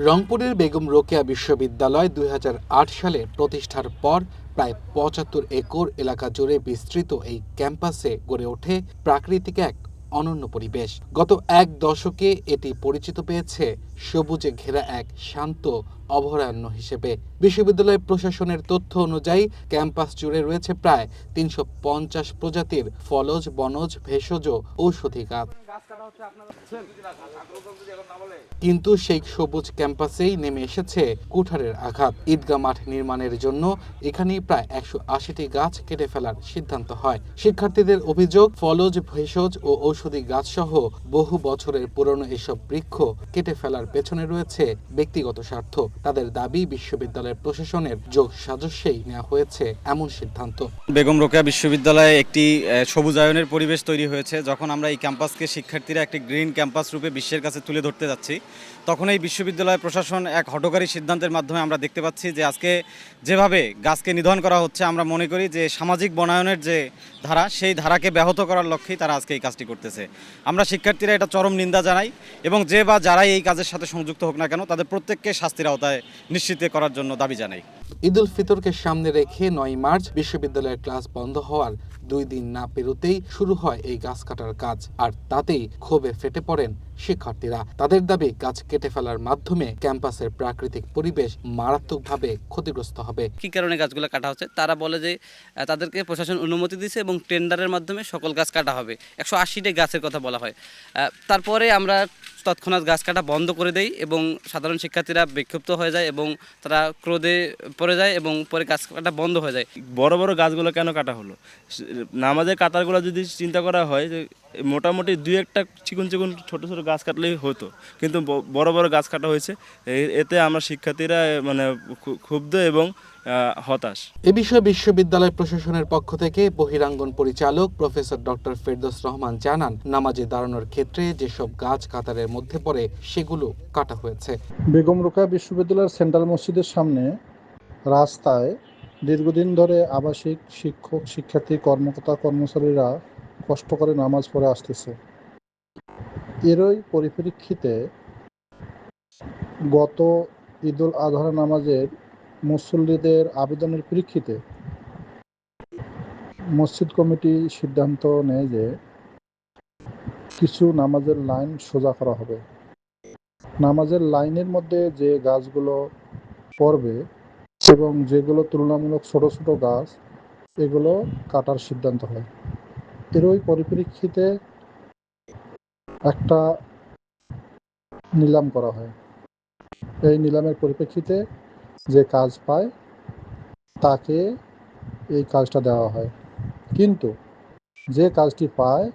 রংপুরের বেগম রোকেয়া বিশ্ববিদ্যালয় ২০০৮ সালে প্রতিষ্ঠার পর প্রায় ৭৫ একর এলাকা জুড়ে বিস্তৃত এই ক্যাম্পাসে গড়ে ওঠে প্রাকৃতিক এক অনন্য পরিবেশ। গত এক দশকে এটি পরিচিত পেয়েছে সবুজে ঘেরা এক শান্ত অভয়ারণ্য হিসেবে। বিশ্ববিদ্যালয় প্রশাসনের তথ্য অনুযায়ী ক্যাম্পাস জুড়ে রয়েছে প্রায় ৩৫০ প্রজাতির ফলজ, বনজ, ভেষজ, ঔষধি গাছ। কিন্তু সেই সবুজ ক্যাম্পাসেই নেমে এসেছে কুঠারের আঘাত। ঈদগাহ মাঠ নির্মাণের জন্য এখানেই প্রায় ১৮০টি গাছ কেটে ফেলার সিদ্ধান্ত হয়। শিক্ষার্থীদের অভিযোগ, ফলজ, ভেষজ ও ঔষধি গাছ সহ বহু বছরের পুরনো এসব বৃক্ষ কেটে ফেলার পেছনে রয়েছে ব্যক্তিগত স্বার্থ। তাদের দাবি, বিশ্ববিদ্যালয়ের প্রশাসনের যোগ সাজস্যেই নেওয়া হয়েছে এমন সিদ্ধান্ত। বেগম রোকেয়া বিশ্ববিদ্যালয়ে একটি সবুজায়নের পরিবেশ তৈরি হয়েছে। যখন আমরা এই ক্যাম্পাসকে শিক্ষার্থীরা একটি গ্রিন ক্যাম্পাস রূপে বিশ্বের কাছে তুলে ধরতে যাচ্ছি, তখন এই বিশ্ববিদ্যালয় প্রশাসন এক হঠকারী সিদ্ধান্তের মাধ্যমে আমরা দেখতে পাচ্ছি যে আজকে যেভাবে গাছকে নিধন করা হচ্ছে, আমরা মনে করি যে সামাজিক বনায়নের যে ধারা, সেই ধারাকে ব্যাহত করার লক্ষ্যেই তারা আজকে এই কাজটি করতেছে। আমরা শিক্ষার্থীরা এটা চরম নিন্দা জানাই এবং যে বা যারাই এই কাজের সাথে সংযুক্ত হোক না কেন, তাদের প্রত্যেককে শাস্তির আওতায় নিশ্চিত করার জন্য দাবি জানাই। ঈদ উল ফিতরকে সামনে রেখে ৯ মার্চ বিশ্ববিদ্যালয়ের ক্লাস বন্ধ হওয়ার ২ দিন না পেরোতেই শুরু হয় এই গাছ কাটার কাজ। আর তাতেই ক্ষোভে ফেটে পড়েন শিক্ষার্থীরা। তাদের দাবি, গাছ কেটে ফেলার মাধ্যমে ক্যাম্পাসের প্রাকৃতিক পরিবেশ মারাত্মকভাবে ক্ষতিগ্রস্ত হবে। কি কারণে গাছগুলো কাটা হচ্ছে? তারা বলে যে তাদেরকে প্রশাসন অনুমতি দিয়েছে এবং টেন্ডারের মাধ্যমে সকল গাছ কাটা হবে। ১৮০টি গাছের কথা বলা হয়। তারপরে আমরা তৎক্ষণাৎ গাছ কাটা বন্ধ করে দেই এবং সাধারণ শিক্ষার্থীরা বিক্ষুব্ধ হয়ে যায় এবং তারা ক্রোধে পড়ে যায় এবং পরে গাছ কাটা বন্ধ হয়ে যায়। বড় বড় গাছগুলো কেন কাটা হলো? নামাজের কাতারগুলো যদি চিন্তা করা হয় যে মোটামুটি ২-১টা চিকন চিকন ছোট ছোট গাছ কাটলেই হতো, কিন্তু বড় বড় গাছ কাটা হয়েছে। এতে আমরা শিক্ষার্থীরা মানে ক্ষুব্ধ এবং হতাশ। এ বিষয়ে বিশ্ববিদ্যালয় প্রশাসনের পক্ষ থেকে বহিরাঙ্গন পরিচালক প্রফেসর ডক্টর ফেরদৌস রহমান জানান, নামাজে দাঁড়ানোর ক্ষেত্রে যেসব গাছ কাতারের মধ্যে পড়ে সেগুলো কাটা হয়েছে। বেগম রোকেয়া বিশ্ববিদ্যালয়ের সেন্ট্রাল মসজিদের সামনে রাস্তায় দীর্ঘদিন ধরে আবাসিক শিক্ষক, শিক্ষার্থী, কর্মকর্তা, কর্মচারীরা কষ্ট করে নামাজ পড়ে আসতেছে। এরই পরিপ্রেক্ষিতে গত ঈদ উল আজহা নামাজের মুসল্লিদের আবেদনের প্রেক্ষিতে মসজিদ কমিটি সিদ্ধান্ত নেয় যে কিছু নামাজের লাইন সোজা করা হবে। নামাজের লাইনের মধ্যে যে গাছগুলো পড়বে এবং যেগুলো তুলনামূলক ছোট ছোট গাছ, এগুলো কাটার সিদ্ধান্ত হয়। এরই পরিপ্রেক্ষিতে একটা নিলাম করা হয়। এই নিলামের পরিপ্রেক্ষিতে যে কাজ পায় তাকে এই কাজটা দেওয়া হয়, কিন্তু যে কাজটি পায়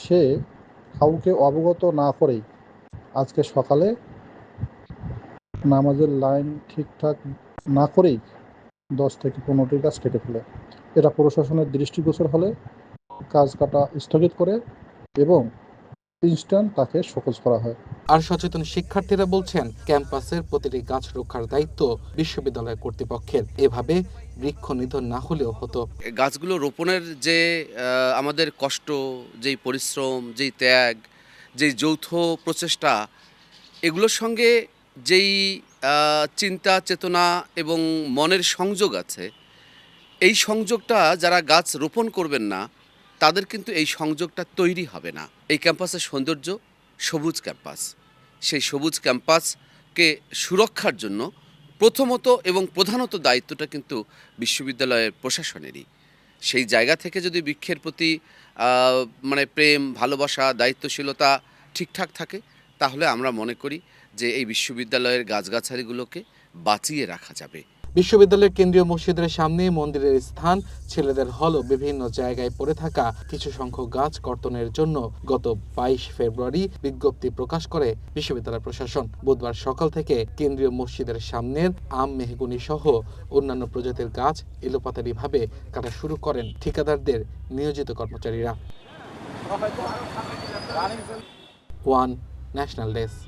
সে কাউকে অবগত না করেই আজকে সকালে নামাজের লাইন ঠিকঠাক না করেই ১০ থেকে ১৫টি গাছ কেটে ফেলে। এটা প্রশাসনের দৃষ্টিগোচর হলে কাজ কাটা স্থগিত করে এবং ইনস্ট্যান্ট তাকে শোকজ করা হয়। আর সচেতন শিক্ষার্থীরা বলছেন, ক্যাম্পাসের প্রতিটি গাছ রক্ষার দায়িত্ব বিশ্ববিদ্যালয় কর্তৃপক্ষের। এভাবে বৃক্ষ নিধন না হলেও হতো। গাছগুলো রোপণের যে আমাদের কষ্ট, যেই পরিশ্রম, যেই ত্যাগ, যেই যৌথ প্রচেষ্টা, এগুলোর সঙ্গে যেই চিন্তা, চেতনা এবং মনের সংযোগ আছে, এই সংযোগটা যারা গাছ রোপণ করবেন না, তাদের কিন্তু এই সংযোগটা তৈরি হবে না। এই ক্যাম্পাসের সৌন্দর্য সবুজ ক্যাম্পাস। সেই সবুজ ক্যাম্পাসকে সুরক্ষার জন্য প্রথমত এবং প্রধানত দায়িত্বটা কিন্তু বিশ্ববিদ্যালয়ের প্রশাসনেরই। সেই জায়গা থেকে যদি বৃক্ষের প্রতি মানে প্রেম, ভালোবাসা, দায়িত্বশীলতা ঠিকঠাক থাকে, তাহলে আমরা মনে করি যে এই বিশ্ববিদ্যালয়ের গাছগাছালিগুলোকে বাঁচিয়ে রাখা যাবে। বিশ্ববিদ্যালয়ের কেন্দ্রীয় মসজিদের সামনে মন্দিরের স্থান, ছেলেদের হল বিভিন্ন জায়গায় পড়ে থাকা কিছু সংখ্যক গাছ কর্তনের জন্য গত ২২ ফেব্রুয়ারি বিজ্ঞপ্তি প্রকাশ করে বিশ্ববিদ্যালয় প্রশাসন। বুধবার সকাল থেকে কেন্দ্রীয় মসজিদের সামনের আম, মেহগনি সহ অন্যান্য প্রজাতির গাছ এলোপাতাড়িভাবে কাটা শুরু করেন ঠিকাদারদের নিয়োজিত কর্মচারীরা। One national desk.